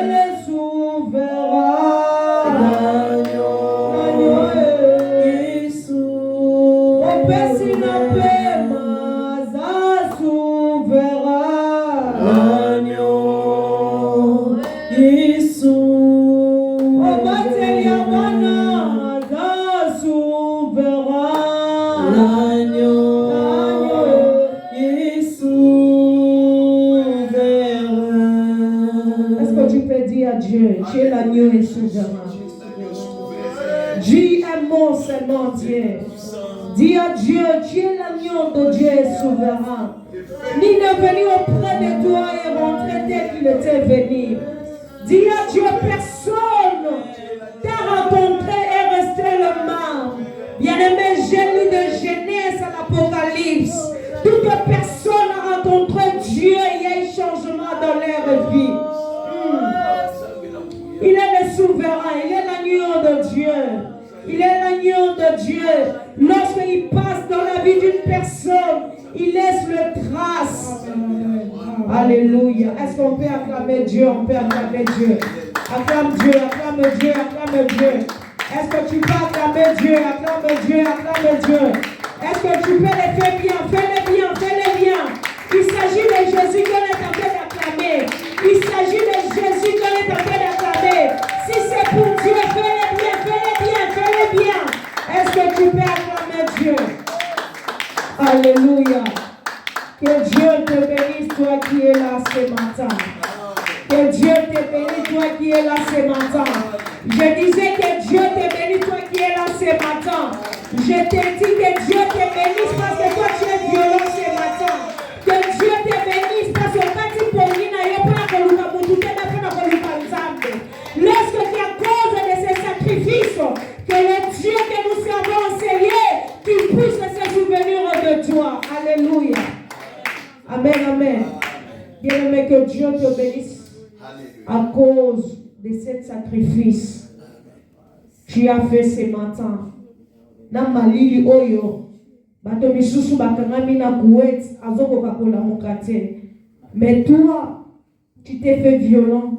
le souverain. L'agneau, Jésus. Mon Père, s'il n'a pas ma souverain. L'agneau, Jésus. Oh, Batelia, mana souverain. L'agneau, Jésus. Est-ce que tu peux dire à Dieu, tu es l'agneau et souverain? Dis un mot seulement, Dieu. Dis à Dieu, tu es l'agneau de Dieu et souverain. Ni ne venir auprès de toi et rentrer tel qu'il était venu. Dis à Dieu, personne t'a rencontré et resté le mal. Bien-aimé, j'ai lu de Genèse à l'Apocalypse. Toute personne a rencontré Dieu, il y a eu changement dans leur vie. Il est le souverain, il est l'agneau de Dieu. Il est l'agneau de Dieu. Lorsqu'il passe dans la vie d'une personne, il laisse le trace. Alléluia. Est-ce qu'on peut acclamer Dieu? On peut acclamer Dieu. Acclame Dieu, acclame Dieu, acclame Dieu. Est-ce que tu peux acclamer Dieu? Acclame Dieu, acclame Dieu. Est-ce que tu peux les faire bien? Fais-les bien, fais-les bien. Il s'agit de Jésus qu'on est en train d'acclamer. Il s'agit de Jésus qu'on est en train d'acclamer. Si c'est pour Dieu, fais-les bien, fais-les bien, fais-les bien. Est-ce que tu peux acclamer Dieu? Alléluia. Que Dieu te bénisse, toi qui es là ce matin. Que Dieu te bénisse, toi qui es là ce matin. Je disais que Dieu te bénisse, toi qui es là ce matin. Je te dis que Dieu te bénisse parce que toi tu es violent ce matin. Que Dieu te bénisse parce que quand tu pourris, lorsque tu as cause de ces sacrifices, que le Dieu que nous servons, Seigneur, qu'il puisse se souvenir de toi. Alléluia. Amen, amen. Bien-aimé, que Dieu te bénisse à cause de ce sacrifice que tu as fait ce matin. Na malili oyo bato misusu bakangami na Kuwait azokoka kolamuka te. Mais toi, tu t'es fait violent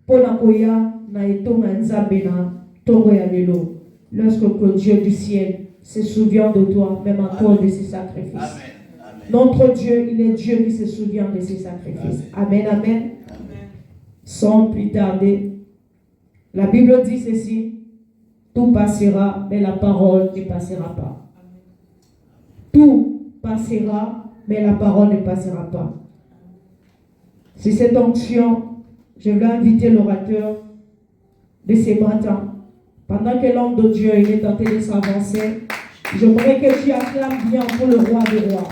pour la koya na etonga nzambe na tongo ya lelo. Lorsque le Dieu du ciel se souvient de toi, même à cause de ses sacrifices. Amen. Notre Dieu, il est Dieu qui se souvient de ses sacrifices. Amen, amen. Amen. Sans plus tarder, la Bible dit ceci: tout passera, mais la parole ne passera pas. Tout passera, mais la parole ne passera pas. C'est cette onction, je vais inviter l'orateur de ce matin. Pendant que l'homme de Dieu il est tenté de s'avancer, j'aimerais que tu acclames bien pour le roi des rois.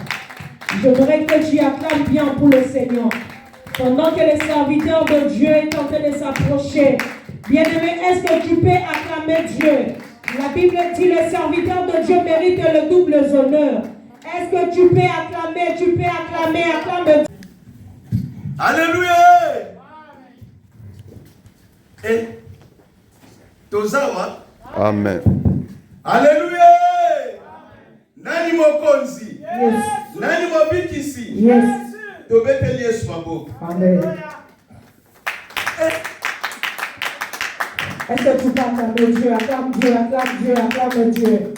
J'aimerais que tu acclames bien pour le Seigneur. Pendant que le serviteur de Dieu est tenté de s'approcher, bien-aimé, est-ce que tu peux acclamer Dieu? La Bible dit le serviteur de Dieu mérite le double honneur. Est-ce que tu peux acclamer? Tu peux acclamer, acclamer. Alléluia. Et Tozawa. Amen. Alléluia. Nani mokonzi. Yes. Nani mobikisi. Yes. Tobeteli Yesu maboko. Amen. Est-ce que tu peux acclamer Dieu? Acclame Dieu, acclame Dieu, acclame Dieu.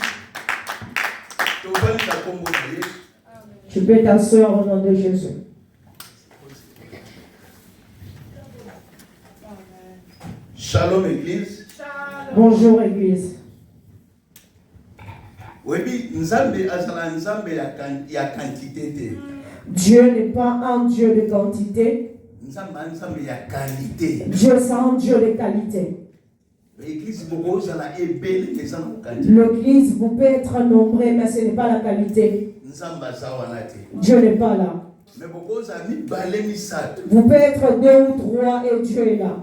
Tu peux t'asseoir au nom de Jésus. Shalom Église. Bonjour Église. Dieu n'est pas un Dieu de quantité. Dieu c'est un Dieu de qualité. L'église, vous pouvez être nombreux, mais ce n'est pas la qualité. Dieu n'est pas là. Vous pouvez être 2 ou 3 et Dieu est là.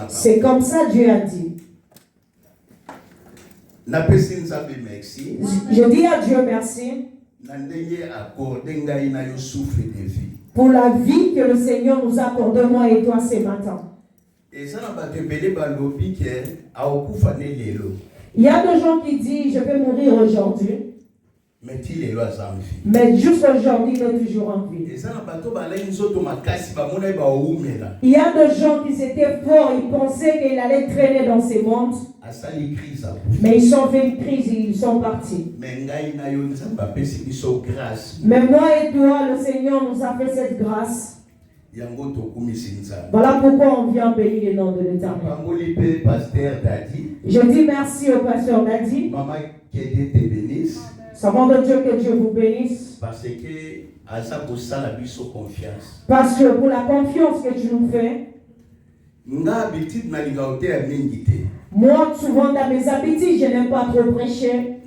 C'est comme ça Dieu a dit. Je dis à Dieu merci pour la vie que le Seigneur nous accorde, moi et toi, ce matin. Il y a des gens qui disent je vais mourir aujourd'hui. Mais jusqu'aujourd'hui, il est toujours en vie. Il y a des gens qui étaient forts, ils pensaient qu'il allait traîner dans ces mondes. Mais ils ont fait une crise et ils sont partis. Mais moi et toi, le Seigneur nous a fait cette grâce. Voilà pourquoi on vient bénir le nom de l'Éternel. Je dis merci au pasteur Dadi. Savons de Dieu, que Dieu vous bénisse. Parce que pour la confiance que tu nous fais. Moi, souvent dans mes habitudes, je n'aime pas trop prêcher.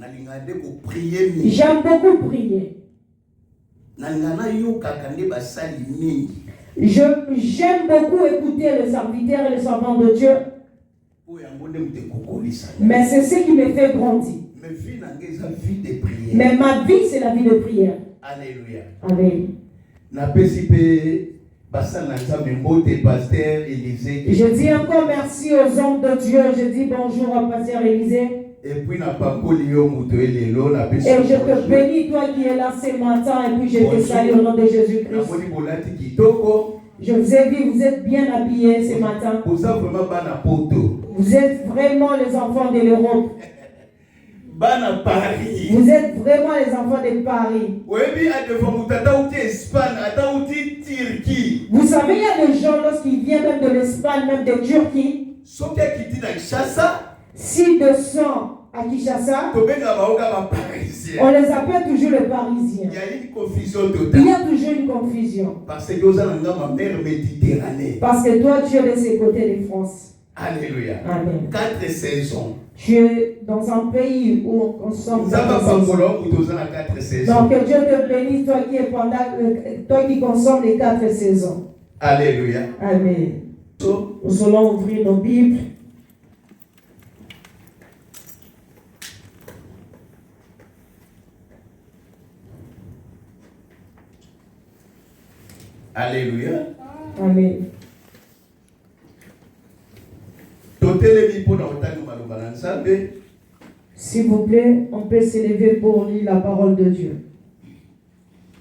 J'aime beaucoup prier. J'aime beaucoup écouter les serviteurs et les servants de Dieu. Mais c'est ce qui me fait grandir. Mais ma vie, c'est la vie de prière. Alléluia. Amen. Je dis encore merci aux hommes de Dieu. Je dis bonjour à pasteur Élisée. Et puis, je te bénis, toi qui es là ce matin, et puis je te salue au nom de Jésus-Christ. Je vous ai vu, vous êtes bien habillés ce matin. Vous êtes vraiment les enfants de l'Europe. Vous êtes vraiment les enfants de Paris. Vous savez, il y a des gens lorsqu'ils viennent même de l'Espagne, même de Turquie. Si de sang à Kinshasa, on les appelle toujours les Parisiens. Il y a une confusion totale. Il y a toujours une confusion. Parce que toi, tu es de ce côté de France. Alléluia. Amen. 4 saisons. Tu es dans un pays où on consomme. Donc que Dieu te bénisse, toi qui consommes les 4 saisons. Alléluia. Amen. Nous allons ouvrir nos Bibles. Alléluia. Amen. S'il vous plaît, on peut s'élever pour lire la parole de Dieu.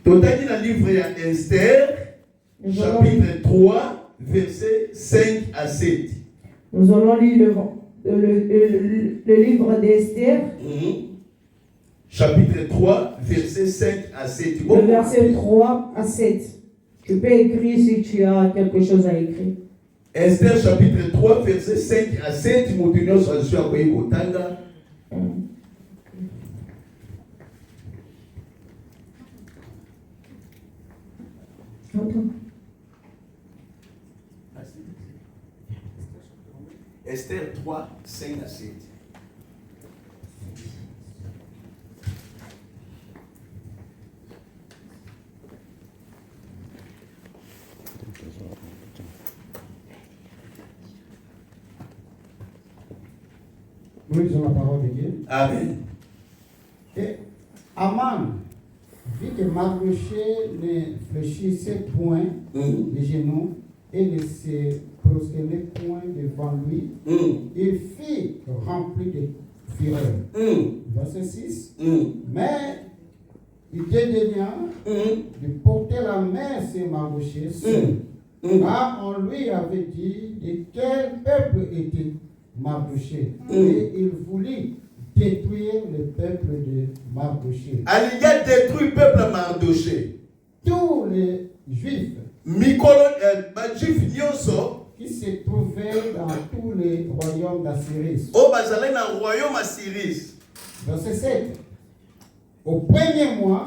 Total dans le livre d'Esther, chapitre 3, versets 5 à 7. Nous allons lire le livre d'Esther. Chapitre 3, versets 5 à 7. Le verset 3 à 7. Tu peux écrire si tu as quelque chose à écrire. Esther chapitre 3, versets 5 à 7. Esther 3, 5 à 7. Nous lisons la parole de Dieu. Amen. Et Aman vit que Mardochée ne fléchissait point les genoux et ne se prosternait point devant lui. Il fit rempli de fureur. Verset 6. Mais il dédaigna de porter la main sur Mardochée seul. Car on lui avait dit de quel peuple était Mardochée. Et il voulut détruire le peuple de Mardochée. Il a détruit le peuple Mardochée. Tous les Juifs qui se trouvaient dans tous les royaumes d'Assyrie. Verset 7. Au premier mois,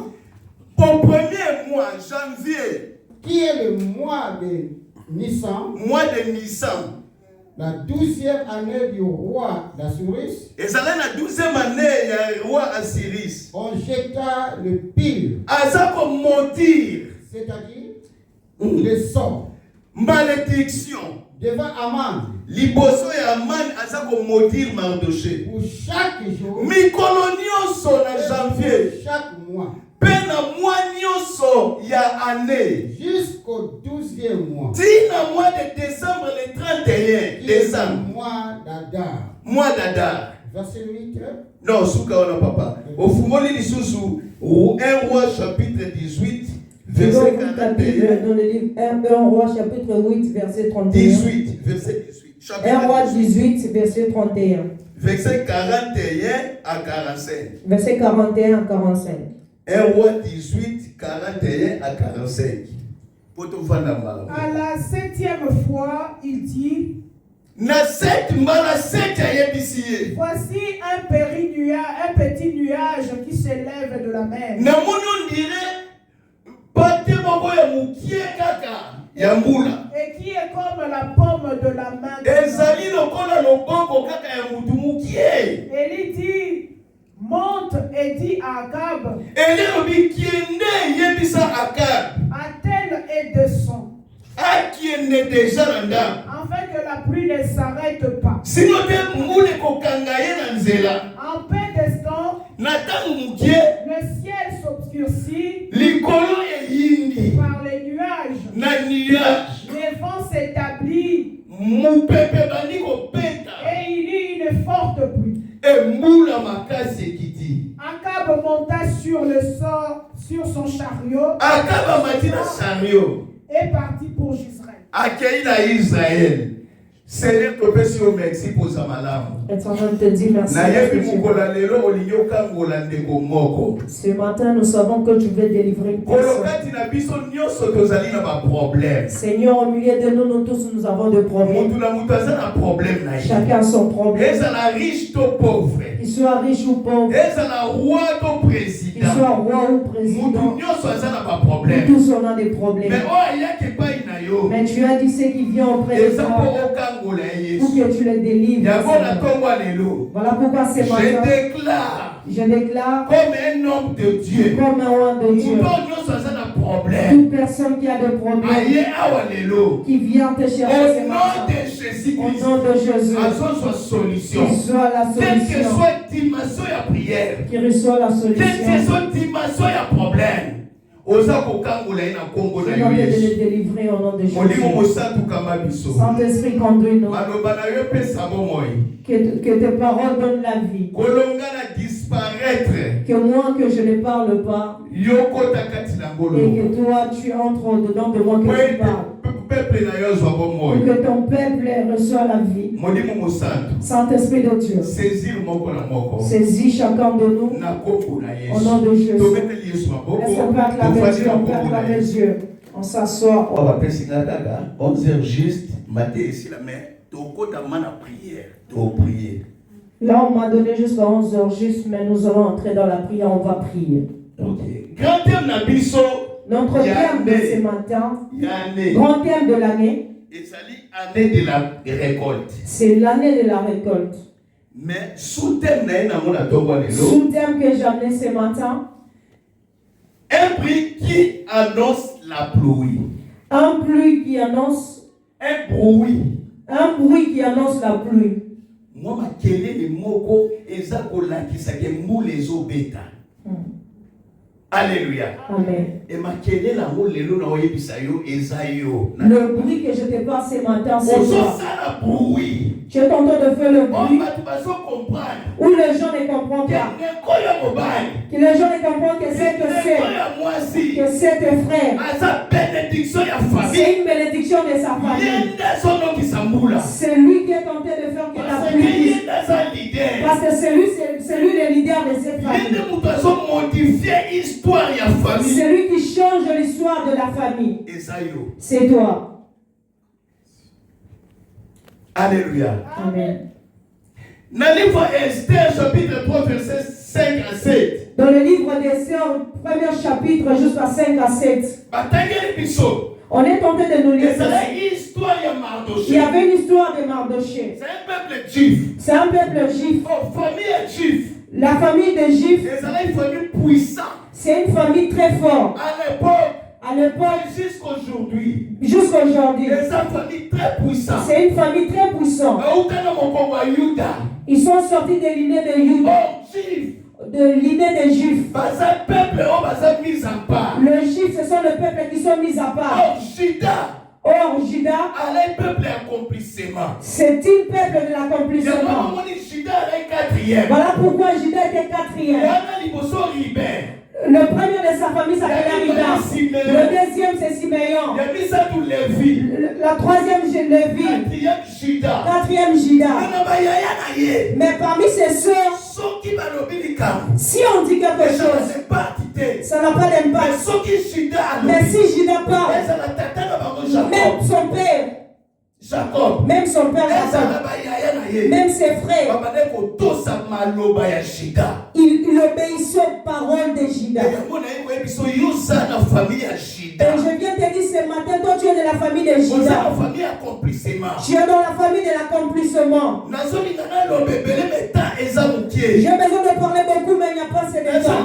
janvier, qui est le mois de Nissan, la 12e année du roi d'Assyrie, et ça la 12e année du roi Assyris, on jeta le pire, c'est-à-dire le sort, malédiction, devant Aman. Liboso et Aman azako maudire Mardochée. Pour chaque jour, Mikolonioso na janvier, chaque mois, pena mois nyoso ya année, jusqu'au 12e mois, tina mois de décembre, le 31 décembre, mois d'Adar. Mois d'Adar. verset 8. Non, souka wana papa. Ofungoli lisusu 1 roi chapitre 18 verset 41. Dans le livre 1 roi chapitre 8 verset 31. 18 verset 18. Chapitre 1 roi 18 verset 31. Verset 41 à 45. Verset 41 à 45. 1 roi 18 41 à 45. À la 7e fois, il dit, voici un petit nuage qui s'élève de la mer. Et qui est comme la paume de la main. Et il dit, monte et dis à Akab, attelle et descend, afin que la pluie ne s'arrête pas. En peu d'instants, le ciel s'obscurcit par les nuages. Les vents s'établissent et il y eut une forte pluie. Akab monta sur son chariot et partit pour Israël. Seigneur, tu au Mexique pour Zamalamu. Et en train de te dire merci. Ce matin, nous savons que tu veux délivrer une personne. Seigneur, au milieu de nous, nous tous, nous avons des problèmes. Chacun a son problème. Qu'il soit riche ou pauvre. Qu'il soit roi ou président. Nous tous, on a des problèmes. Mais tu as dit ce qui vient auprès de toi pour que tu les délivres. Voilà pourquoi ce matin, je déclare comme un homme de Dieu, comme un homme de Dieu, toute personne qui a des problèmes, qui vient te chercher ce matin, au nom de Jésus, qu'il soit la solution, qu'il reçoit la solution. Je vais te délivrer au nom de Jésus. Saint-Esprit, conduis-nous. Que tes paroles donnent la vie. Que moi, que je ne parle pas. Et que toi, tu entres dedans de moi que tu parles. Pour que ton peuple reçoit la vie. Saint-Esprit de Dieu, saisis chacun de nous au nom de Jésus. Est-ce qu'on peut acclamer Dieu? On peut acclamer Dieu. On s'assoit. 11h juste, matin ici la main, prière. Là, on m'a donné jusqu'à 11h juste, mais nous allons entrer dans la prière, on va prier. Grand thème na biso. Notre thème de ce matin, grand thème de l'année, année de la récolte. C'est l'année de la récolte. Mais sous-thème que j'ai amené ce matin, un bruit qui annonce la pluie. Un bruit qui annonce qui annonce la pluie. Moi, ma kelele moko ezakola kisake les obeta. Alléluia. Amen. Et ma kelele la mo lelo na oyebisa yo ezayo. Le bruit que je te parle ce matin, c'est ça. Tu es en train de faire le bruit où les gens ne comprennent pas. Que les gens ne comprennent que c'est que c'est tes frères. C'est une bénédiction de sa famille. C'est lui qui est tenté de faire que la pluie. Parce que c'est lui le leader de cette famille. C'est lui qui change l'histoire de la famille. C'est toi. Alléluia. Amen. Dans le livre Esther, chapitre 3, verset 5 à 7. Dans le livre d'Esther, premier chapitre, jusqu'à 5 à 7. On est tenté de nous lire. Il y avait une histoire de Mardoché. C'est un peuple juif. C'est un peuple juif. Famille juif. La famille des Juifs. C'est une famille puissante. C'est une famille très forte. À l'époque, jusqu'aujourd'hui, c'est une famille très puissante. C'est une famille très puissante. Ils sont sortis des lignées de Juda. De l'idée des Juifs. Le Juif, ce sont les peuples qui sont mis à part. Or, Juda, c'est un peuple de l'accomplissement. quatrième. Voilà pourquoi Judas était quatrième. Le premier de sa famille s'appelait Rida. Le deuxième c'est Siméon. La troisième c'est Lévi. Quatrième Judas. Mais parmi ses sœurs, si on dit quelque chose, ça n'a pas d'impact. Mais si Judas parle, même son père, Jacob, même son père Jacob, même ses frères, il obéissait aux paroles de Judas. Et je viens te dire ce matin, toi tu es de la famille de Judas. Tu es dans la famille de l'accomplissement. J'ai besoin de parler beaucoup, mais il n'y a pas assez de temps.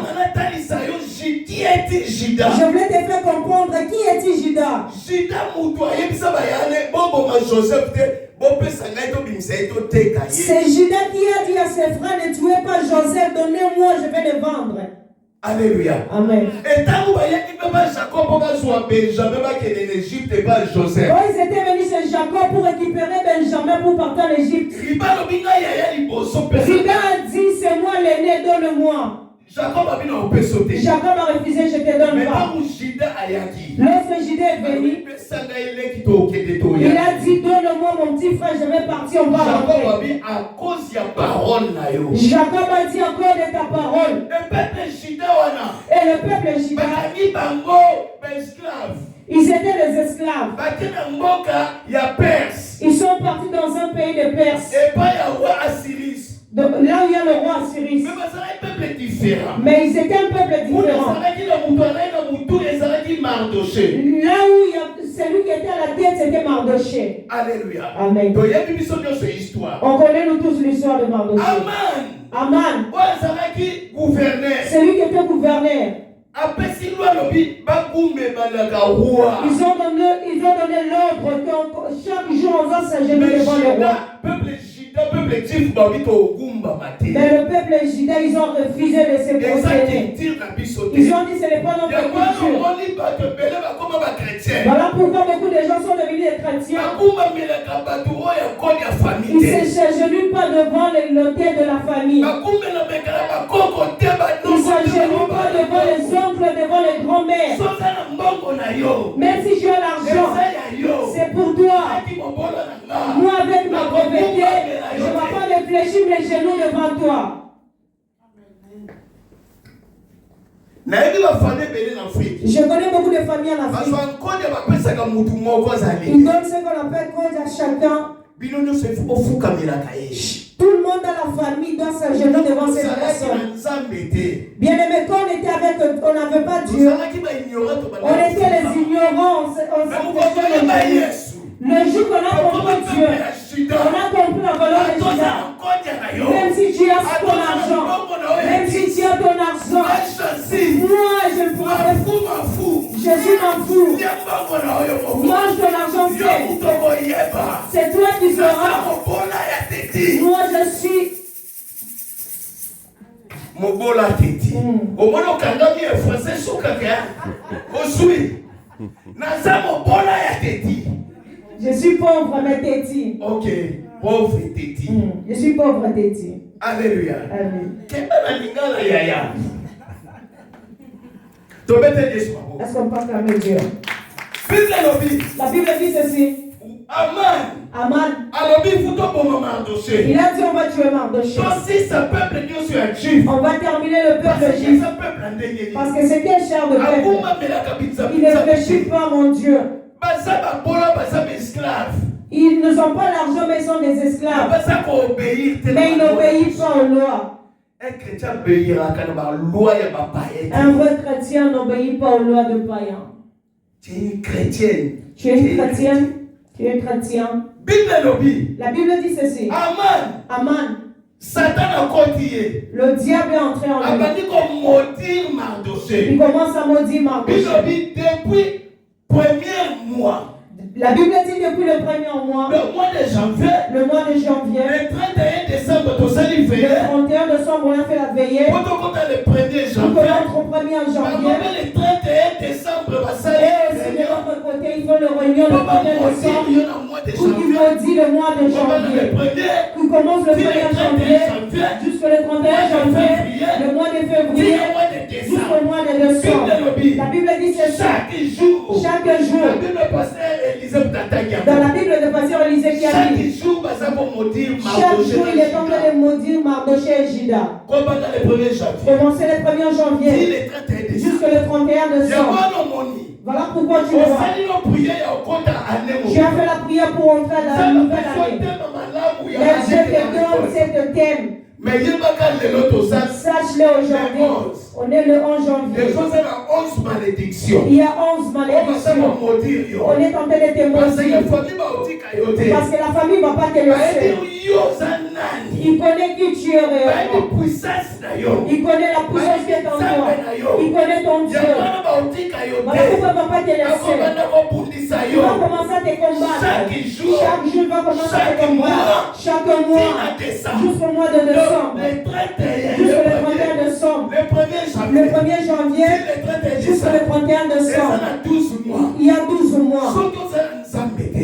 Je voulais te faire comprendre qui est-il Judas. C'est Judas qui a dit à ses frères, ne tuez pas Joseph, donnez-moi, je vais le vendre. Alléluia. Amen. Et quand ils étaient venus chez Jacob pour récupérer Benjamin pour partir en Égypte, Judas a dit, c'est moi l'aîné, donne-moi. Jacob a refusé, je te donne pas. Lorsque Judas est venu, il a dit, donne-moi mon petit frère, je vais partir, on va rentrer. Jacob a dit, encore de ta parole. Et le peuple Judas, ils étaient des esclaves. Ils sont partis dans un pays de Perse. Là où il y a le roi Assyrie. Mais ils étaient un peuple différent. Là où il y a celui qui était à la tête, c'était Mardoché. Alléluia. Amen. On connaît nous tous l'histoire de Mardoché. Aman. Celui qui était gouverneur. Ils ont donné l'ordre que chaque jour on va s'agenouiller devant le roi. Mais le peuple Judas, ils ont refusé de se prosterner. Ils ont dit ce n'est pas notre culture. Voilà pourquoi beaucoup de gens sont devenus des chrétiens. Ils ne s'agenouillent pas devant l'autel de la famille. Ils ne s'agenouillent pas devant les oncles, devant les grands-mères. Même si tu as l'argent, c'est pour toi. Moi avec ma pauvreté, je ne vais pas réfléchir mes genoux devant toi. Je connais beaucoup de familles en Afrique. Ils donnent ce qu'on appelle cause à chacun. Tout le monde dans la famille doit s'agenouiller devant cette personne. Bien aimé, quand on était avec eux, on n'avait pas Dieu. On était les ignorants. Le jour qu'on a compris Dieu, on a compris la valeur de Judas. Même si tu as ton argent, même si tu as ton argent, moi je ne pourrais pas. Jésus m'en fout. Mange ton argent, c'est toi qui seras. Moi je suis. Mobola teti. Omono kangami e français sokaka. Osui. Naza mobola ya teti. Je suis pauvre mais teti. OK, pauvre teti. Je suis pauvre teti. Alléluia. Amen. Kembana lingala yaya. Tobete Yesu. Est-ce qu'on parle avec Dieu? La Bible dit ceci. Aman. Il a dit on va tuer Mardoché. On va terminer le peuple juif. Parce que c'est quel cher de peuple. Il ne réfléchit pas mon Dieu. Ils ne sont pas l'argent mais ils sont des esclaves. Mais ils n'obéissent pas aux lois. Un vrai chrétien n'obéit pas aux lois de païens. Tu es une chrétienne. Tu es une chrétienne. Tu es chrétien. La Bible dit ceci. Aman. Satan a continué. Le diable est entré en lui. Il commence à maudire Mardoché. Depuis le premier mois. La Bible dit depuis le premier mois. Le mois de janvier. Le 31 décembre, le 31 décembre, on a fait la veillée. Le 1er janvier. Pour être au 1er janvier. Le 31 décembre, et aussi de l'autre côté, il font le réunion le 1er décembre, ou qui maudit le mois de janvier, qui commence le 1er janvier jusqu'au 31 janvier, le mois de février jusqu'au mois de décembre. La Bible dit c'est ça. Chaque jour. Dans la Bible de Pasteur Élisée qui a dit chaque jour il est en train de maudire Mardoché et Juda. Commencez le 1er janvier jusqu'au 31 décembre. Voilà pourquoi tu vois. Tu as fait la prière pour entrer dans la nouvelle année. Mais je te donne cette thème. Sache-le aujourd'hui. On est le 11 janvier. Il y a 11 malédictions. On est en train de te maudire. Parce que la famille ne va pas te laisser. Il connaît qui tu es réellement. Il connaît la puissance qui est en toi. Il connaît ton Dieu. Voilà pourquoi il ne va pas te laisser. Il va commencer à te combattre. Chaque jour il va commencer à te combattre. Chaque mois. Jusqu'au mois de décembre. Jusqu'au 31 décembre. Le 1er janvier jusqu'au 31 décembre. Il y a 12 mois.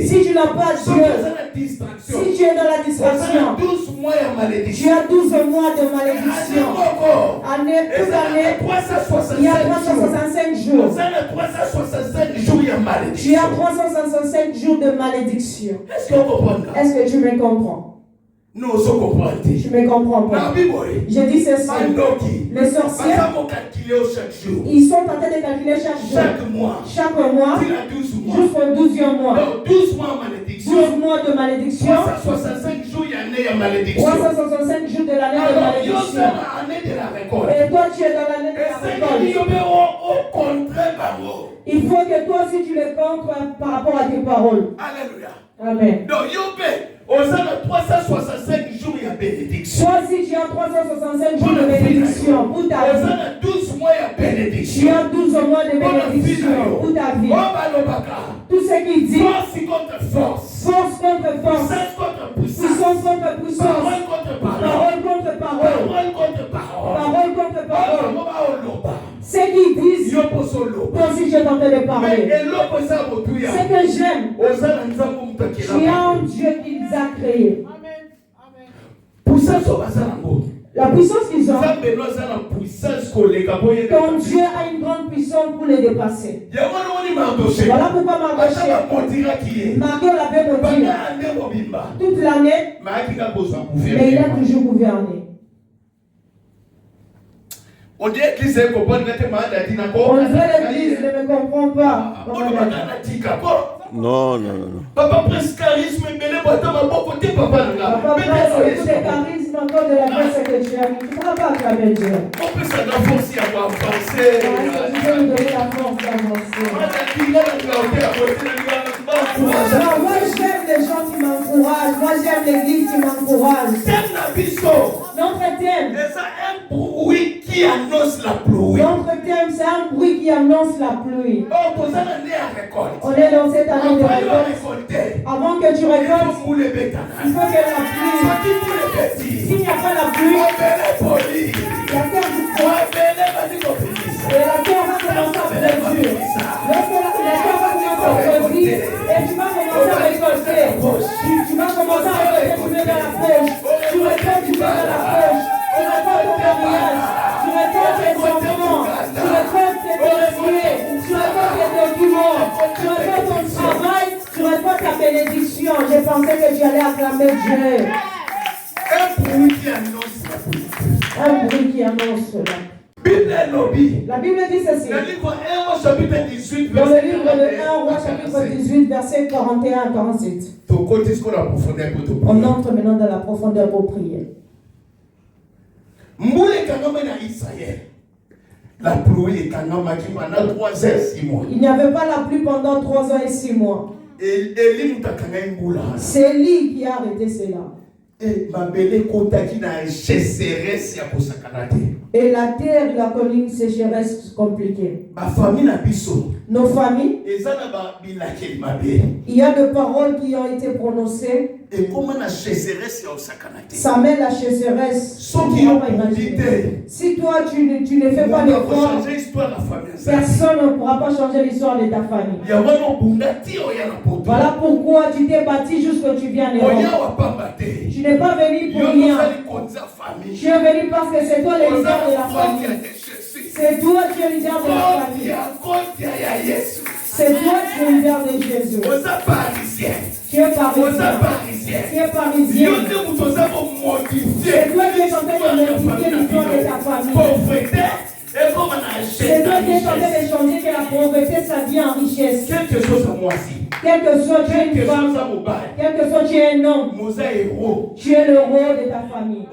Si tu n'as pas Dieu, si tu es dans la distraction, tu as 12 mois de malédiction. Toute année, il y a 365 jours. Tu as 365 jours de malédiction. Est-ce que tu me comprends? Non, je comprends. Je ne me comprends pas. Je dis ceci. Les sorciers, ils sont en train de calculer chaque jour. Chaque mois. Jusqu'au 12e mois. 12 mois de malédiction. 12 mois de malédiction. 365 jours de l'année de malédiction. 365 jours de l'année de malédiction. Et toi, tu es dans l'année de la récolte. Il faut que toi aussi tu les contres par rapport à tes paroles. Alléluia. Amen. Donc, on a 365 jours de bénédiction. Toi aussi, tu as 365 jours de bénédiction pour ta vie. On a 12 mois de bénédiction. Tu as 12 mois de bénédiction pour ta vie. Tout ce qu'il dit, force contre force, puissance contre puissance, parole contre parole contre parole. Ce qu'ils disent, toi aussi je t'entends de parler. Ce que j'aime, tu as un Dieu qui les a créés. La puissance qu'ils ont, ton Dieu a une grande puissance pour les dépasser. Voilà pourquoi Margot l'avait maudit toute l'année, mais il a toujours gouverné. On dirait que l'église ne comprend pas. Non. Papa presse charisme, mais les boîtes à ma côté, papa. Papa presse le charisme encore de la grâce que tu as. Tu ne pourras pas acclamer Dieu. On peut s'en forcer à avancer. Tu peux nous donner la force d'avancer. Moi j'aime les gens qui m'encouragent. Moi j'aime l'église qui m'encourage. Notre thème. C'est un bruit qui annonce la pluie. Notre thème, c'est un bruit qui annonce la pluie. On est dans cette année de récolte. Avant que tu récoltes, il faut que la pluie. S'il n'y a pas la pluie, la terre du froid. Et la terre va commencer à produire. Lorsque la terre va commencer à produire, et tu vas commencer à récolter. Tu vas commencer à récolter, tu mets dans la poche. Tu récoltes, tu mets dans la poche. Tu récoltes ton mariage. Tu récoltes tes enfants. Tu récoltes tes dossiers. Tu récoltes tes documents. Tu récoltes ton travail. Tu récoltes ta bénédiction. J'ai pensé que tu allais acclamer Dieu. Un bruit qui annonce la pluie. Un bruit qui annonce cela. La Bible dit ceci. Dans le livre 1 chapitre 18, dans le livre de 1 roi chapitre 18, verset 41 à 47. On entre maintenant dans la profondeur pour prier. La pluie est pendant 3 ans et 6 mois. Il n'y avait pas la pluie pendant 3 ans et 6 mois. C'est lui qui a arrêté cela. Et la terre il a connu une sécheresse compliquée. Nos familles, il y a des paroles qui ont été prononcées Ça met la chasseresse. Si toi tu ne fais pas d'effort, personne ne pourra pas changer l'histoire de ta famille. Voilà pourquoi tu t'es bâti jusqu'à ce que tu viens en Europe. Tu n'es pas venu pour rien. Tu es venu parce que c'est toi le leader de la famille. C'est toi qui es le leader de la famille. C'est toi qui es le leader de Jésus. Tu es parisien. Tu es parisien. C'est toi qui es en train de modifier l'histoire de ta famille. C'est toi qui es en train de changer que la pauvreté, ça vient en richesse. Quelque chose à moi aussi. Quel que soit tu es une femme, quel que soit tu es un homme, tu es le roi de ta famille.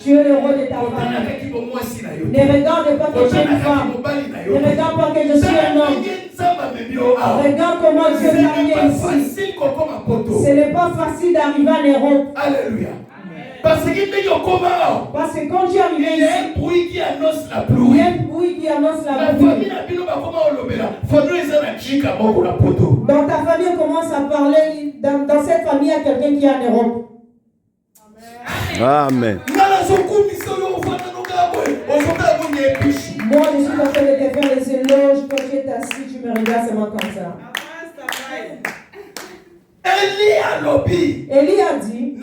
Tu es le roi de ta famille. Ne regarde pas que tu es une femme. Ne regarde pas que je suis un homme. Regarde comment Dieu t'a mis ici. Ce n'est pas facile d'arriver en Europe. Alléluia. Parce que quand tu es arrivé ici, il y a un bruit qui annonce la pluie. Il y a un bruit qui annonce la pluie. Dans ta famille, on commence à parler. Dans cette famille, il y a quelqu'un qui est en Europe. Amen. Moi, je suis en train de te faire les éloges. Toi, tu es assis, tu me regardes seulement comme ça. Élie a dit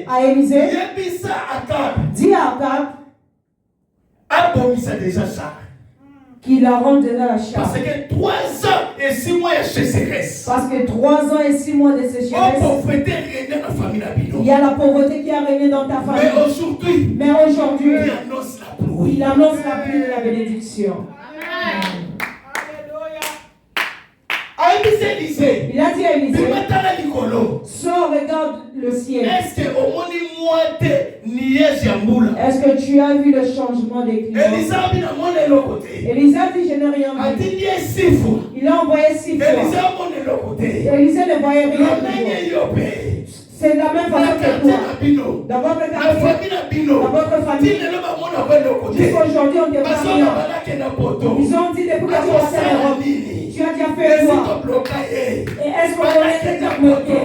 à Élisée, dis à Akab qu'il a rendu dans la charge. Parce que 3 ans et 6 mois de sécheresse. Parce que 3 ans et 6 mois de sécheresse. Il y a la pauvreté qui a régné dans ta famille. Mais aujourd'hui, il annonce la pluie de la bénédiction. Il a dit à Élisée, sors, regarde le ciel. Est-ce que tu as vu le changement des climats? Élisée a dit, je n'ai rien vu. Il a envoyé 6 fois. Élisée ne voyait rien. C'est la même façon que toi. Dans votre famille, jusqu'aujourd'hui, on ne te voit rien. Ils ont dit depuis que tu as passé l'Europe, tu as déjà fait quoi? Et est-ce qu'on est déjà bloqué?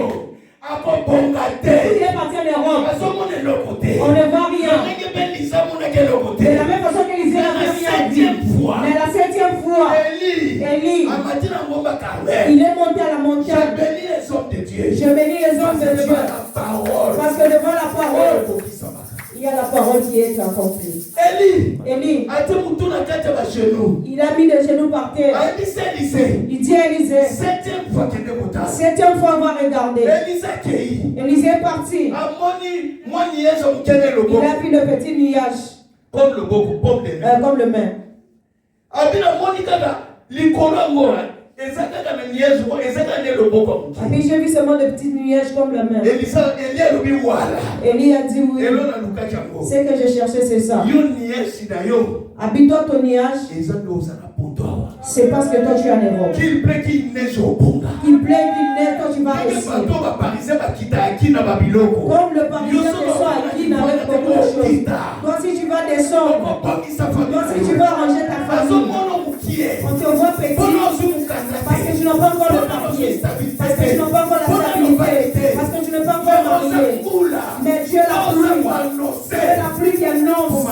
Il est parti en Europe. On ne voit rien. De la même façon qu'Élisée n'avait rien dit. Mais la 7e fois, Élie, il est monté à la montagne. Je bénis les hommes de Dieu. Parce que devant la parole, il y a la parole qui est accomplie. Élie, il a mis les genoux par terre. Il dit à Élisée, 7e fois, on va regarder. Élisée est parti. Il a pris le petit nuage. Comme le main. Et puis j'ai vu seulement des petits nuages comme la main. Élie a dit oui. Ce que je cherchais, c'est ça. Habite-toi ton nuage. C'est parce que toi tu es en Europe. Qu'il plaît qu'il neige, toi tu vas réussir. Comme le parisien descend à qui n'avait beaucoup de choses. Toi si tu vas descendre, toi si tu vas ranger ta famille, on te voit petit parce que tu n'as pas encore le papier, parce que tu n'as pas encore la stabilité, parce que tu n'es pas encore marié. Mais tu es la pluie qui annonce.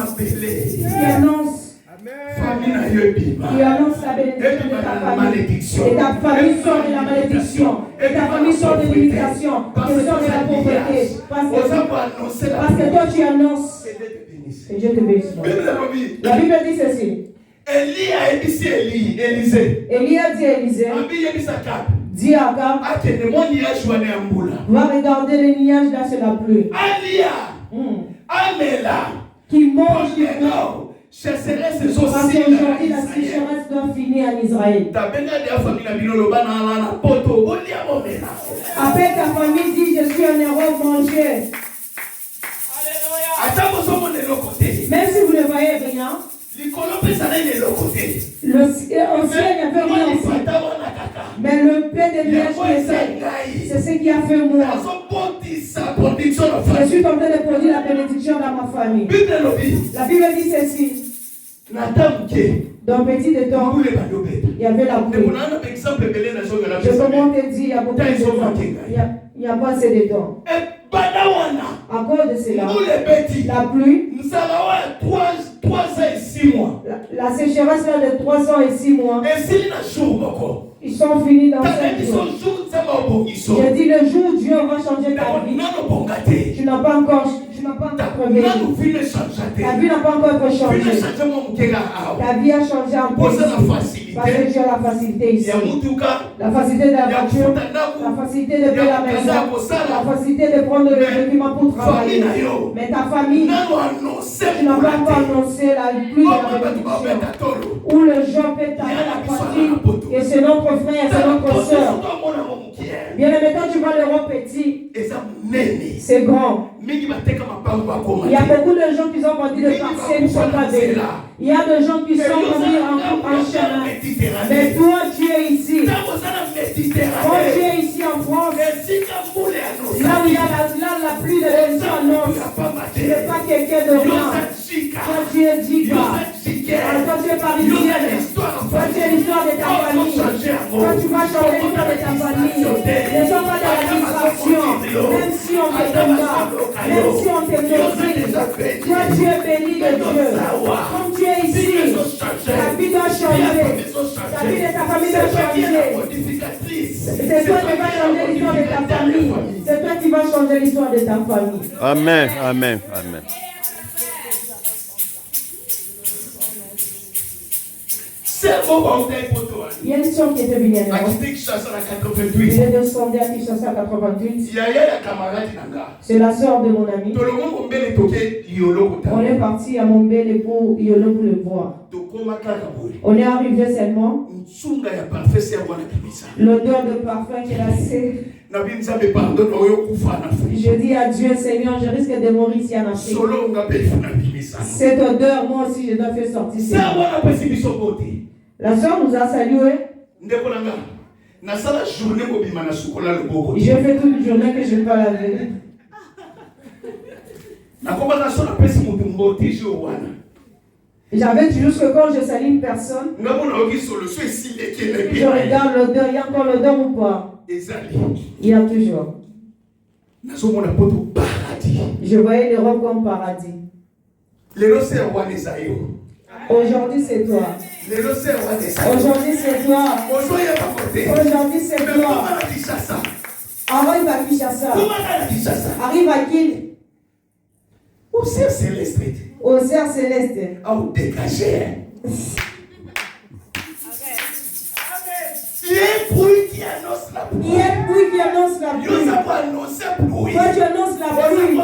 Il annonce la bénédiction de ta famille. Et ta famille sort de la malédiction. Et ta famille sort de l'imitation. Et sort de la pauvreté. Parce que toi tu annonces. Que Dieu te bénisse. La Bible dit ceci. Élie a dit à Élisée. Dis à Akab. Va regarder les nuages là, c'est la pluie. Qui mange du bois. Parce qu'aujourd'hui, la sécheresse doit finir en Israël. Après ta famille dit, je suis en Europe, manger. Même si vous ne voyez rien, le ciel n'avait rien aussi. Mais le pain de nuages c'est ce qui a fait moi. Je suis en train de produire la bénédiction dans ma famille. La Bible dit ceci. Dans petit de temps, il Il y avait la pluie. Je comment te dire, il y a beaucoup de temps. Il n'y a pas assez de temps. À cause de cela, la pluie, 3 ans et 6 mois. La sécheresse là de 3 ans et 6 mois. Ils sont finis dans 5 jours. J'ai dit le jour où Dieu va changer ta vie. Tu n'as pas encore crevé. Ta vie n'a pas encore changé. Ta vie a changé en positif. Parce que tu as la facilité ici. La facilité de la voiture, la facilité de faire la maison, la facilité de prendre le document pour travailler. Mais ta famille, tu n'as pas encore annoncé la pluie de la bénédiction. Où le gens peut taper la poitrine et c'est notre frère, c'est notre soeur. Bien aimé, quand tu vois le roi petit, c'est grand. Il y a beaucoup de gens qui ont vendu de passer, ils ne sont pas venus. Il y a des gens qui sont venus en chemin. Mais toi, tu es ici. Quand tu es ici en France, là où il y a la pluie de bénédiction annonce, tu n'es pas quelqu'un de rien. Toi, tu es Diga. Toi, tu es parisienne. Toi, tu es l'histoire de ta famille. Toi, tu vas changer l'histoire de ta famille. Ne sois pas dans la distraction. Même si on te combat, même si on te méprise, toi, tu es béni de Dieu. Comme tu es ici, ta vie doit changer. Ta vie de ta famille doit changer. C'est toi qui vas changer l'histoire de ta famille. C'est toi qui vas changer l'histoire de ta famille. Amen, amen, amen. Il y a une soeur qui était venue à nous. Il est descendu à Kinshasa à 88. C'est la soeur de mon ami. On est parti à Mombele pour Yolo pour le voir. On est arrivé seulement. L'odeur de parfum qui est assez. Je dis à Dieu, Seigneur, je risque de mourir ici en Afrique. Cette odeur, moi aussi, je dois faire sortir. La soeur nous a salué. Je fais toute une journée que je ne vais pas laver. J'avais toujours que quand je salue une personne, je regarde l'odeur, il y a encore l'odeur ou pas? Il y a toujours. Je voyais les robes comme paradis. Aujourd'hui c'est toi. Aujourd'hui c'est toi. Aujourd'hui c'est toi. Arrive à Kinshasa. Arrive à Kinshasa. Au cerf céleste. Au cerf céleste. Au dégagé. Il y a un bruit qui annonce la pluie. Il y a un bruit qui annonce la pluie. Toi tu annonces la pluie.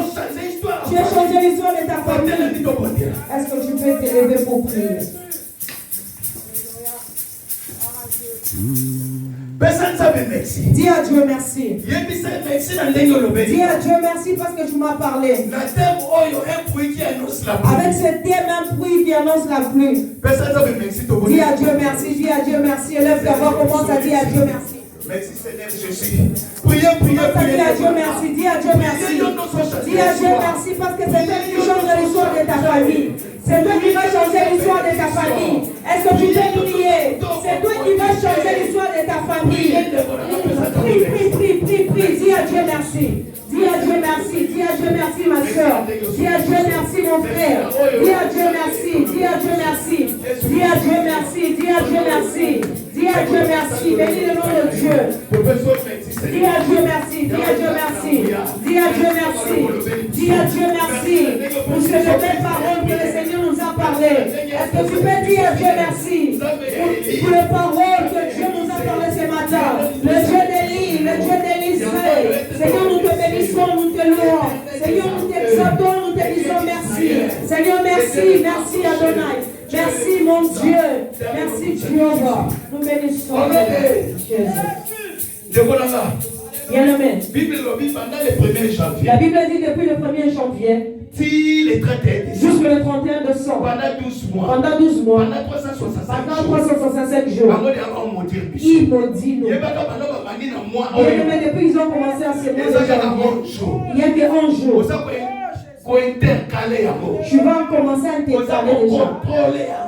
Tu as changé l'histoire de ta famille. Est-ce que tu peux t'élever pour prier? Dis à Dieu merci. Dis à Dieu merci parce que tu m'as parlé. Avec ce thème, un bruit qui annonce la pluie. Dis à Dieu merci, dis à Dieu merci. Élève ta voix, commence à dire à Dieu merci. Merci Seigneur Jésus. Priez. Dis à Dieu merci, dis à Dieu merci. Dis à Dieu merci parce que c'est toi qui change l'histoire de ta famille. C'est toi qui vas changer l'histoire de ta famille. Est-ce que tu peux prier? C'est toi qui vas changer l'histoire de ta famille. Prie. Dis à Dieu merci. Dis à Dieu merci. Dis à Dieu merci ma soeur. Dis à Dieu merci mon frère. Dis à Dieu merci. Dis à Dieu merci. Dis à Dieu merci. Dis à Dieu merci. Dis à Dieu merci. Bénis le nom de Dieu. Dis à Dieu merci. Dis à Dieu merci. Dis à Dieu merci. Dis à Dieu merci. Pour ces belles paroles que le Seigneur nous a parlé. Est-ce que tu peux dire à Dieu merci pour les paroles que Dieu nous a parlé ce matin? Le Dieu d'Élie, le Dieu d'Élisée. Seigneur, nous te bénissons, nous te louons. Seigneur, nous t'exaltons, nous te disons merci. Seigneur, merci, merci Adonai. Merci mon Dieu. Merci Jéhovah. Nous bénissons Jésus. Bien-aimé. La Bible dit depuis le 1er janvier jusqu'au 31 décembre. Pendant 12 mois. Pendant 365 jours. Il maudit nous. Et depuis qu'ils ont commencé à s'aimer de janvier, il y a que 11 jours. Tu vas commencer à t'intercaler déjà.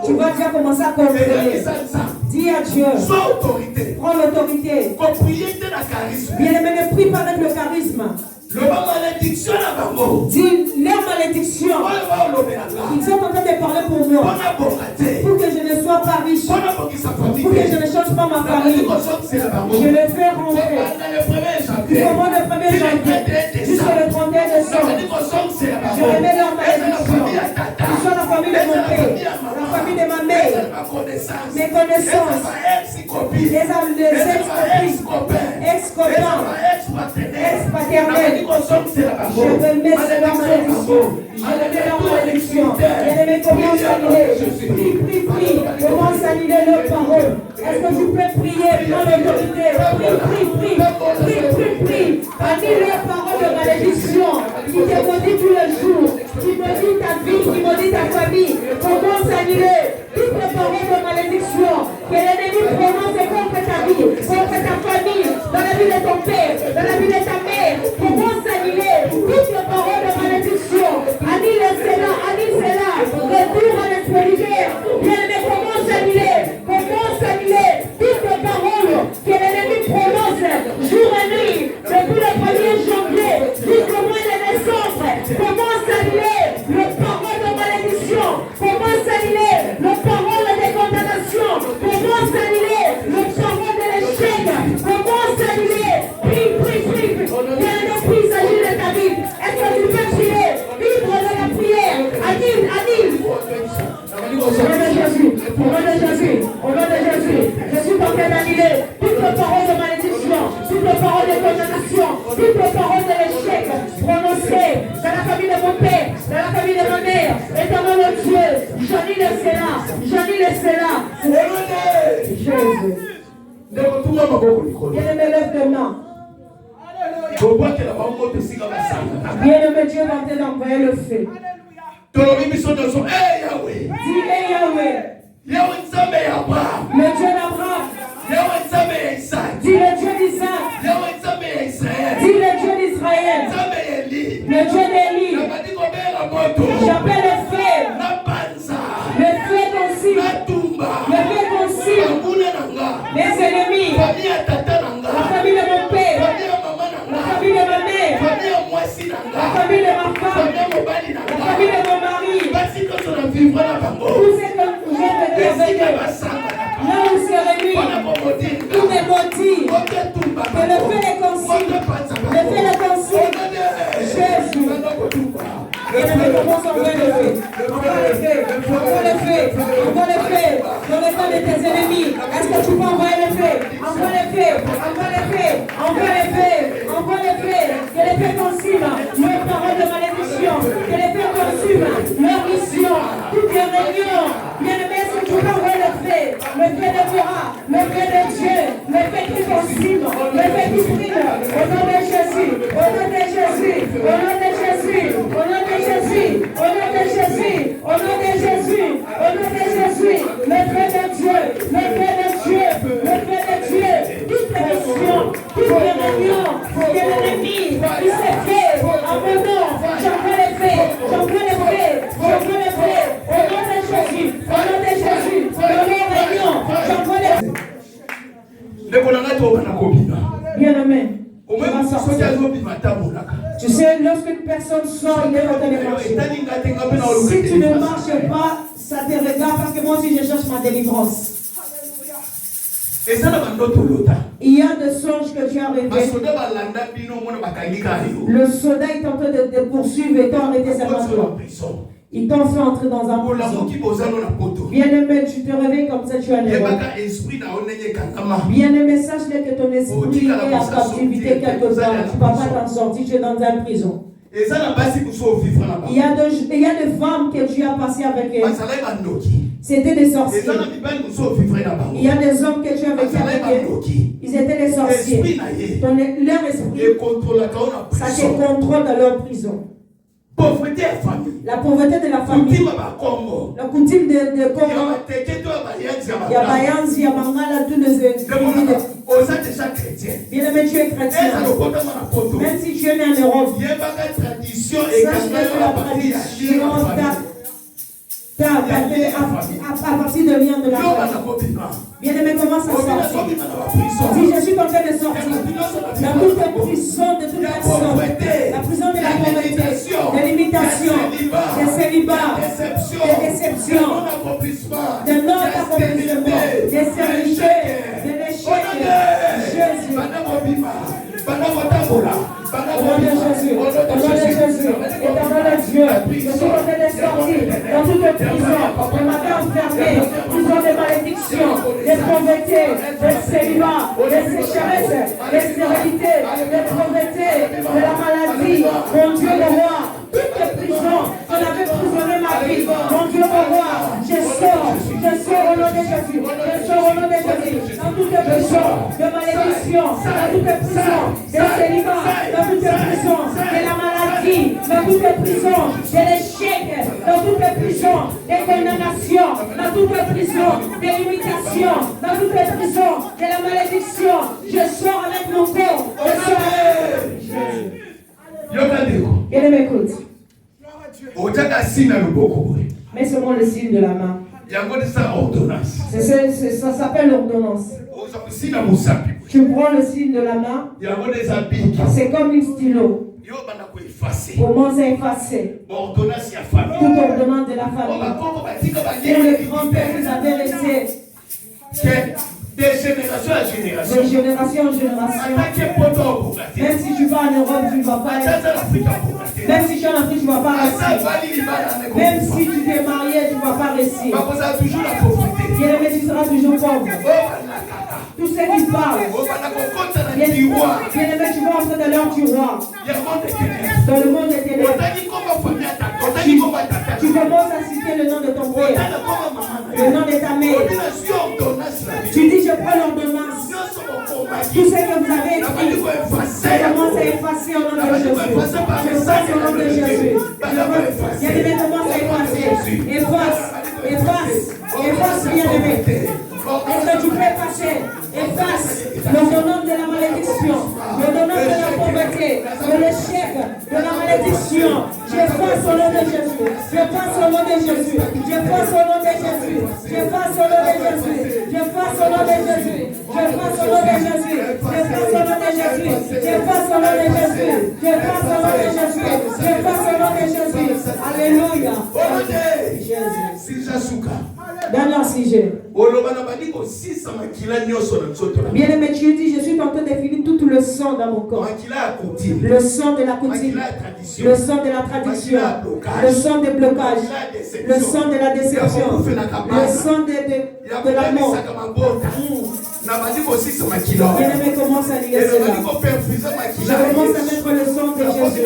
Tu vas déjà commencer à contrôler. Dis à Dieu. Sois autorité. Prends l'autorité. Propriété de la charisme. Bien-aimé, ne prie pas avec le charisme. Le malédiction à Bango. Dis leur malédiction. Ils sont en train de parler pour moi. Pour que je ne sois pas riche. Pour que je ne change pas ma famille. Je le fais rentrer. Du moment le 1er janvier jusqu'au 31 décembre. Je remets leur malédiction. Ils sont la famille de mon père, la famille de ma mère, mes connaissances, les ex-copains, ex-paternels. Je remets leur malédiction. Je remets leur malédiction. Bien-aimé, commence à annuler. Prie. Commence à annuler leurs paroles. Est-ce que tu peux prier dans l'autorité? Prie. Annule leurs paroles de malédiction qui te maudit tous les jours, qui maudit ta vie, qui maudit ta famille. Commence à annuler toutes les paroles de malédiction que l'ennemi prononce contre ta vie, contre ta famille, dans la vie de ton père, dans la vie de ta mère. Commence à annuler toutes les paroles de malédiction. Annule cela. Retour à l'expérimentaire. Bien-aimé, commence à annuler toutes les paroles que l'ennemi prononce jour et nuit, depuis le 1er janvier jusqu'au mois de décembre. Commence à annuler les paroles de malédiction. Commence à annuler les paroles de condamnation. Commence à annuler les paroles de l'échec. Commence à annuler. Prie. Bien-aimé, prie, il s'agit de ta vie. Est-ce que tu peux prier? Libre de la prière. Annule. Au nom de Jésus, je suis en train d'annuler toutes les paroles de malédiction, toutes les paroles de condamnation, toutes les paroles de l'échec prononcées dans la famille de mon père, dans la famille de ma mère. Éternel mon Dieu, j'annule cela. Jésus. Bien-aimé, lève tes mains. Bien-aimé, Dieu va t'envoyer le feu. Dis Yahweh. Le Dieu d'Abraham. Dis le Dieu d'Isaac. Dis le Dieu d'Israël. Le Dieu d'Élie. J'appelle le feu. Le feu consume. Les ennemis. La famille de mon père. La famille de ma mère. La famille de ma femme. La famille de mon mari. Tout ce que j'ai fait là où c'est réuni, tous mes motifs, que le feu les consume. Jésus. Commence à envoyer le feu. Envoie le feu. Dans le temps de tes ennemis. Est-ce que tu peux envoyer le feu? Envoie le feu. Que les feux consument leurs paroles de malédiction. Que les feux consument leur mission. Toutes les réunions. Bien-aimé, est-ce que tu peux envoyer le feu? Le feu de Torah, le feu de Dieu, le feu qui consume, le feu qui brille. Au nom de Jésus. Le feu de Dieu, toute rémission, toute réunion, que l'ennemi, il s'est fait en mon nom. J'envoie le feu. Au nom de Jésus, dans nos réunions, j'envoie le feu. Bien-aimé. Tu sais, lorsque une personne sort, il est en train de marcher. Si tu ne marches pas, ça te regarde parce que moi aussi je cherche ma délivrance. Il y a des songes que tu as rêvé. Le soldat est en train de poursuivre et t'a arrêté sa main. Ils t'ont fait entrer dans un prison. Bien-aimé, tu te réveilles comme ça, tu as les Bien-aimé, sache-le que ton esprit est en captivité quelque part. Tu ne peux pas t'en sortir, tu es dans une prison. Il y a des femmes que tu as passées avec elles. C'était des sorciers. Il y a des hommes que tu as vécu avec eux. Ils étaient des sorciers. Leur esprit, ça te contrôle dans leur prison. La pauvreté de la famille. La coutume de Congo. Il y a Bayanzi, il y a Mangala, tous les individus. Bien-aimé, tu es chrétien. Même si tu es né en Europe. Sache que la tradition à partir de lien de la famille. Bien-aimé, comment ça sort? Si je suis en train de sortir dans toute prison de toute personne, la prison de la pauvreté, de l'imitation, des célibats, des déceptions, de non-accomplissement, des serviteurs, de l'échec, Jésus. Au nom de Jésus, éternel Dieu, je suis en train de sortir dans toute prison, de matin enfermé, prison de malédiction, des pauvretés, des célibats, des sécheresses, des stérilités, des pauvretés, de la maladie, mon Dieu le roi, toute prison, on avait prisonné ma vie, mon Dieu le roi, je sors au nom de Jésus, je sors au nom de Jésus, dans toute prison de malédiction, dans toute prison de célibat, dans toute prison de la maladie, dans toute prison de l'échec, dans toute prison de condamnation, dans toute prison de limitation, dans toute prison de la malédiction, je sors avec mon corps, je sors avec... Il m'écoute. Mais seulement le signe de la main. Ça s'appelle l'ordonnance. Tu prends le signe de la main. C'est comme une stylo. Comment c'est effacé? Toute ordonnance de la famille. Et le grand-père vous avez laissé. De génération à génération. De génération en génération. Même si tu vas en Europe, tu ne vas pas rester. Même si tu es en Afrique, tu ne vas pas rester. Même si tu t'es marié, tu ne vas pas rester. Bien-aimé, tu seras toujours pauvre. Tous ceux qui parlent. Bien-aimé, tu vas entrer dans l'heure du roi. Dans le monde des ténèbres. Tu commences à citer le nom de ton père. Le nom de ta mère. Tu dis, je prends l'ordonnance. Tout ce que vous avez écrit, commence à effacer au nom de Jésus. Je passe au nom de Jésus. Bien-aimé, commence à effacer. Efface, bien-aimé. Est-ce que tu peux passer? Efface l'ordonnance de la malédiction, l'ordonnance de la pauvreté, de l'échec, de la malédiction. Je passe au nom de Jésus. Je passe au nom de Jésus. Je passe au nom de Jésus. Je passe au nom de Jésus. Je passe au nom de Jésus. Je passe au nom de Jésus. Je passe au nom de Jésus. Je passe au nom de Jésus. Je passe au nom de Jésus. Je passe au nom de Jésus. Alléluia. Jésus. Dernier sujet. Bien-aimé, tu dis, je suis en train de finir tout le sang dans mon corps. Le sang de la coutume, le sang de la tradition, le sang des blocages, le sang de la déception, le sang de la mort. Bien-aimé, commence à lire cela. Je commence à mettre le sang de Jésus.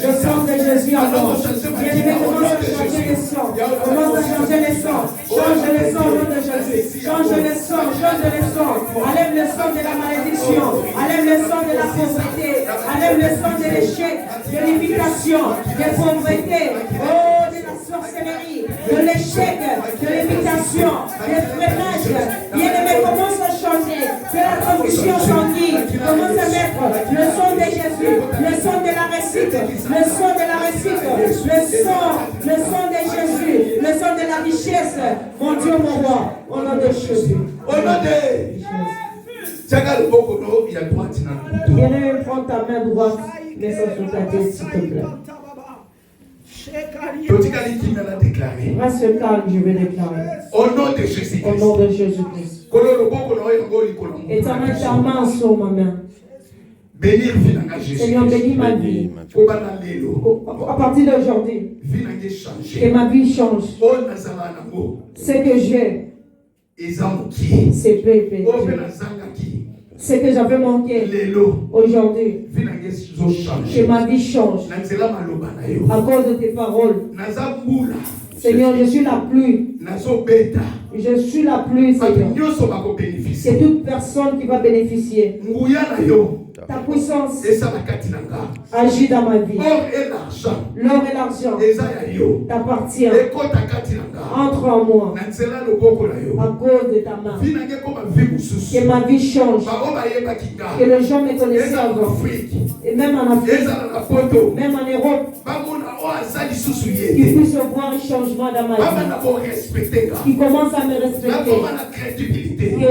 Le sang de Jésus en mort. Bien-aimé, commence à changer les sangs. Commence à changer les sangs. Change les sangs au nom de Jésus. Change les sangs, change les sangs. Enlève le sang de la malédiction. Enlève le sang de la pauvreté. Enlève le sang de l'échec, de l'imitation, de la pauvreté. Oh, de la sorcellerie, de l'échec, de l'imitation, des freinages. Bien-aimé, commence à changer. Que la confusion sanguine. Commence à mettre le sang de Jésus, le sang de la récite, le sang de la récite, le sang de Jésus, le sang de la richesse. Mon Dieu, mon roi, au nom de Jésus. Au nom de Jésus. Bien-aimé, prends ta main droite, mets ça sur ta tête, s'il te plaît. Reste calme, je vais déclarer. Au nom de Jésus-Christ. Au nom de Jésus-Christ. Éternel, ta main sur ma main. Seigneur, bénis ma vie. À partir d'aujourd'hui, que ma vie change. Ce que j'ai, c'est paix. Ce que j'avais manqué aujourd'hui, que ma vie change à cause de tes paroles. Seigneur, je suis la pluie. Je suis la pluie, Seigneur. C'est toute personne qui va bénéficier. Ta puissance Et ça va katinanga. agit dans ma vie. Or et l'argent. L'or et l'argent t'appartient. Entre en moi. À cause de ta main. Que ma vie change. Que les gens me connaissent avant. Et même en Afrique. Même en Europe. Qu'ils puissent voir un changement dans ma vie. Qui commence à me respecter. Que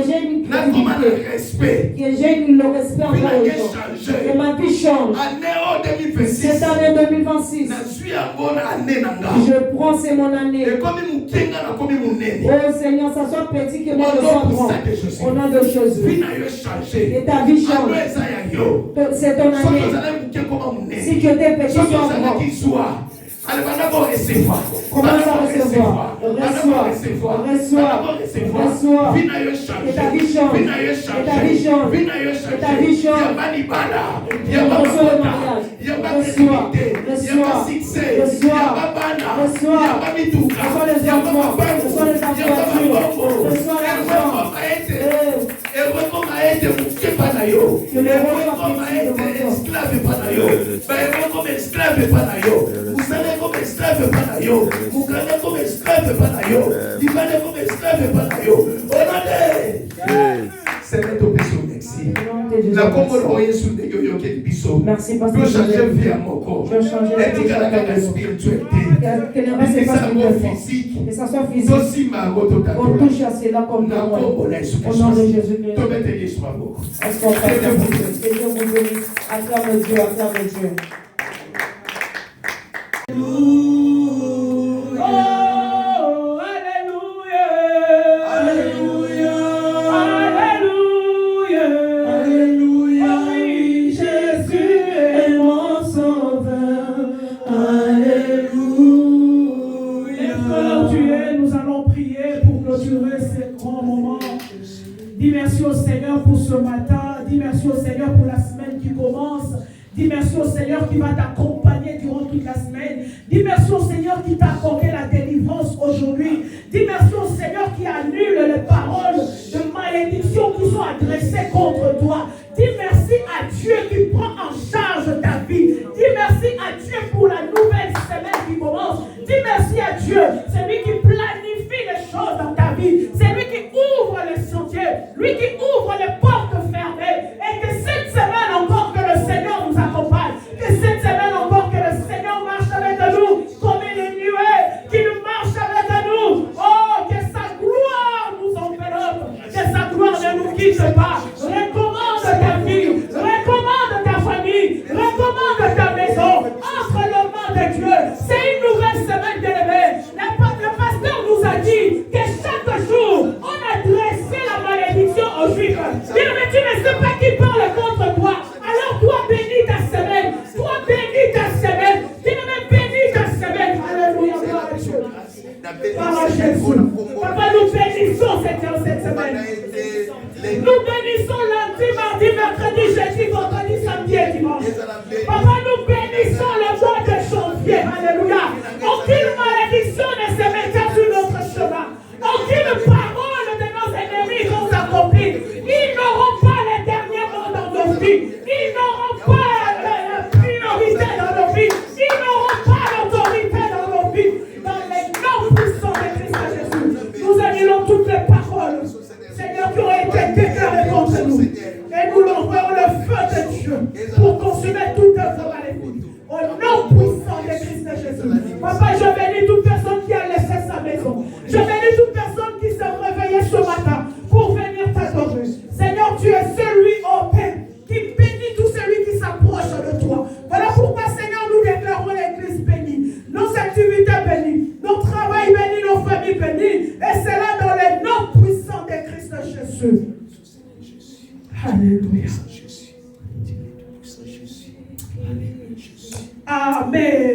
j'ai une crédibilité. Que j'ai le respect envers les gens. Que ma vie change. Cette année 2026. Je prends, c'est mon année. Oh Seigneur, ça soit petit que moi je sois grand. Au nom de Jésus. Que ta vie change. C'est ton année. Si tu étais petit, sois grand. Commence à recevoir. Reçois. Que ta vie change. Que ta vie change. Que ta vie change. Reçois le mariage. Reçois les enfants. Reçois les voitures. Reçois l'argent. Que les rois comme esclave panayo. Vous savez comme esclave panayo. Vous gardez comme esclave panayo. Vous gardez comme esclave panayo. C'est notre biso, merci. La communauté sous des yo qui biso. Merci parce que je changer vie à mon corps. Et tout la spiritualité. Que ne reste pas physique. Que ça soit physique. On touche à cela comme parole. Au nom de Jésus-Christ. Est-ce qu'on peut que Dieu vous bénisse. Acclame Dieu, acclame Dieu. Dis merci au Seigneur pour ce matin. Dis merci au Seigneur pour la semaine qui commence. Dis merci au Seigneur qui va t'accompagner durant toute la semaine. Dis merci au Seigneur qui t'a accordé la délivrance aujourd'hui. Dis merci au Seigneur qui annule les paroles de malédiction qui sont adressées contre toi. Dis merci à Dieu qui prend en charge ta vie. Dis merci à Dieu pour la nouvelle semaine qui commence. Dis merci à Dieu. C'est lui qui planifie les choses dans ta vie. C'est lui qui ouvre les sentiers. Lui qui ouvre les portes fermées. Et que cette semaine encore que le Seigneur nous accompagne. Que cette semaine encore que le Seigneur marche avec nous. Comme une nuée qui nous marche avec nous. Oh, que sa gloire nous enveloppe. Que sa gloire ne nous quitte pas. Recommande ta vie. Recommande ta famille. Recommande ta maison. Entre les mains de Dieu. C'est une nouvelle semaine d'élevée. Le pasteur nous a dit que chaque jour, on a dressé la malédiction aux Juifs. Bien, mais tu ne sais pas qui parle contre toi. Alors toi, bénis ta semaine. Toi, bénis ta semaine. Bien, mais bénis ta semaine. Alléluia, gloire à Dieu. Par Jésus. Papa, nous bénissons cette semaine. Nous bénissons lundi, mardi, mercredi, jeudi, vendredi, samedi et dimanche. Papa, nous bénissons le mois de janvier. Alléluia. Aucune malédiction ne se mettra sur notre chemin. Aucune parole de nos ennemis vont s'accomplir. Ils n'auront pas les derniers mots dans nos vies. Ils n'auront pas la priorité dans nos vies. Ils n'auront pas l'autorité dans nos vies. Dans les noms puissants de Christ Jésus, nous annulons toutes les paroles, Seigneur, qui ont été déclarées contre nous. Et nous l'envoyons le feu de Dieu pour consumer toute œuvre maléfique. Au nom puissant de Christ Jésus. Papa, je bénis toute personne qui a laissé sa maison. Je bénis toute personne qui s'est réveillée ce matin pour venir t'adorer. Seigneur, tu es celui, oh Père, qui bénit tout celui qui s'approche de toi. Voilà pourquoi, Seigneur, nous déclarons l'église bénie, nos activités bénies, nos travail bénis, nos familles bénies. Et c'est là dans les noms puissants de Christ Jésus. Alléluia. Amen.